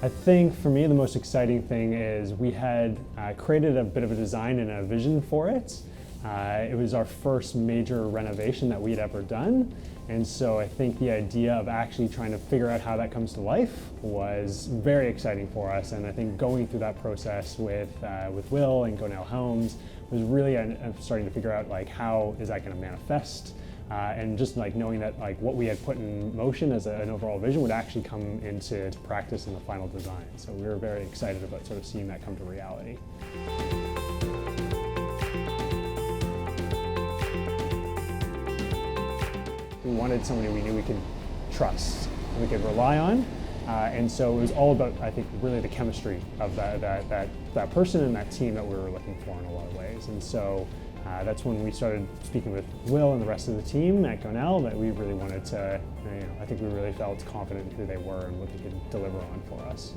I think for me the most exciting thing is we had created a bit of a design and a vision for it. It was our first major renovation that we'd ever done, and so I think the idea of actually trying to figure out how that comes to life was very exciting for us. And I think going through that process with Will and Gonell Homes was really starting to figure out like how is that going to manifest. And just like knowing that like what we had put in motion as an overall vision would actually come into practice in the final design. So we were very excited about sort of seeing that come to reality. We wanted somebody we knew we could trust, we could rely on. And so it was all about, I think, really the chemistry of that person and that team that we were looking for in a lot of ways. And so that's when we started speaking with Will and the rest of the team at Gonell that we really wanted to, I think we really felt confident in who they were and what they could deliver on for us.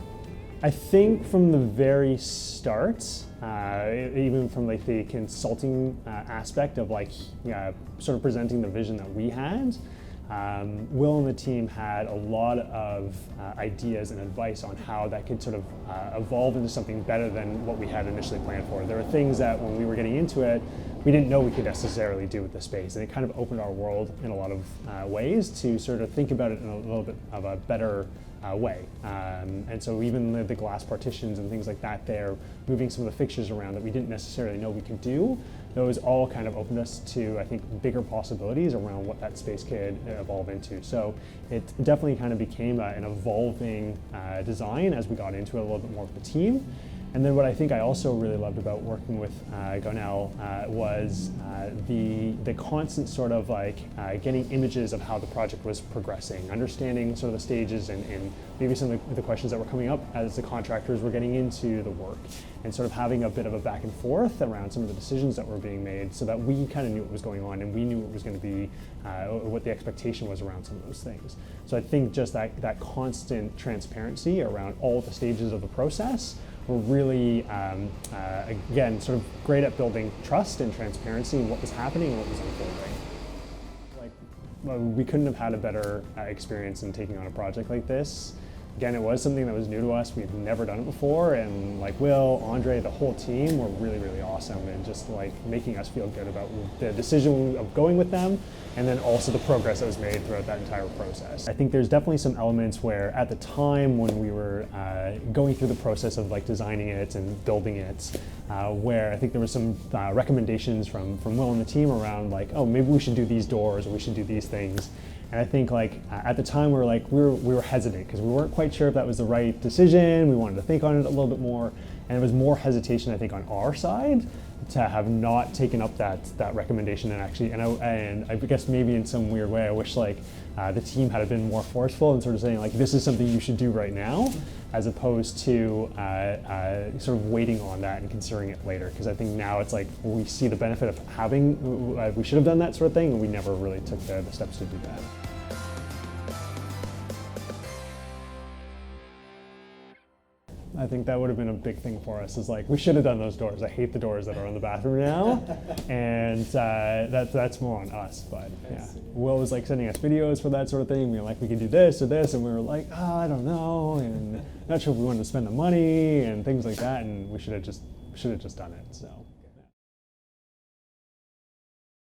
I think from the very start, even from like the consulting aspect of like sort of presenting the vision that we had, Will and the team had a lot of ideas and advice on how that could sort of evolve into something better than what we had initially planned for. There were things that when we were getting into it, we didn't know we could necessarily do with the space, and it kind of opened our world in a lot of ways to sort of think about it in a little bit of a better way. And so even the glass partitions and things like that there, moving some of the fixtures around that we didn't necessarily know we could do, those all kind of opened us to, I think, bigger possibilities around what that space could evolve into. So it definitely kind of became an evolving design as we got into it a little bit more with the team. And then what I think I also really loved about working with Gonell was the constant sort of like getting images of how the project was progressing, understanding sort of the stages and maybe some of the questions that were coming up as the contractors were getting into the work, and sort of having a bit of a back and forth around some of the decisions that were being made so that we kind of knew what was going on and we knew what was going to be, what the expectation was around some of those things. So I think just that constant transparency around all the stages of the process were really, again, sort of great at building trust and transparency in what was happening and what was unfolding. Like, we couldn't have had a better experience in taking on a project like this. Again, it was something that was new to us. We'd never done it before, and like Will, Andre, the whole team were really, really awesome, and just like making us feel good about the decision of going with them, and then also the progress that was made throughout that entire process. I think there's definitely some elements where at the time when we were going through the process of like designing it and building it, where I think there was some recommendations from Will and the team around like, oh, maybe we should do these doors or we should do these things. And I think like at the time we were hesitant because we weren't quite sure if that was the right decision. We wanted to think on it a little bit more, and it was more hesitation I think on our side to have not taken up that recommendation and actually, and I guess maybe in some weird way I wish like the team had been more forceful and sort of saying like this is something you should do right now, as opposed to sort of waiting on that and considering it later. Because I think now it's like we see the benefit of having, we should have done that sort of thing, and we never really took the steps to do that. I think that would have been a big thing for us, is like, we should have done those doors. I hate the doors that are on the bathroom now, and that's more on us, but yeah. Will was like sending us videos for that sort of thing. We were like, we could do this or this, and we were like, oh, I don't know, and not sure if we wanted to spend the money and things like that, and we should have just done it, so.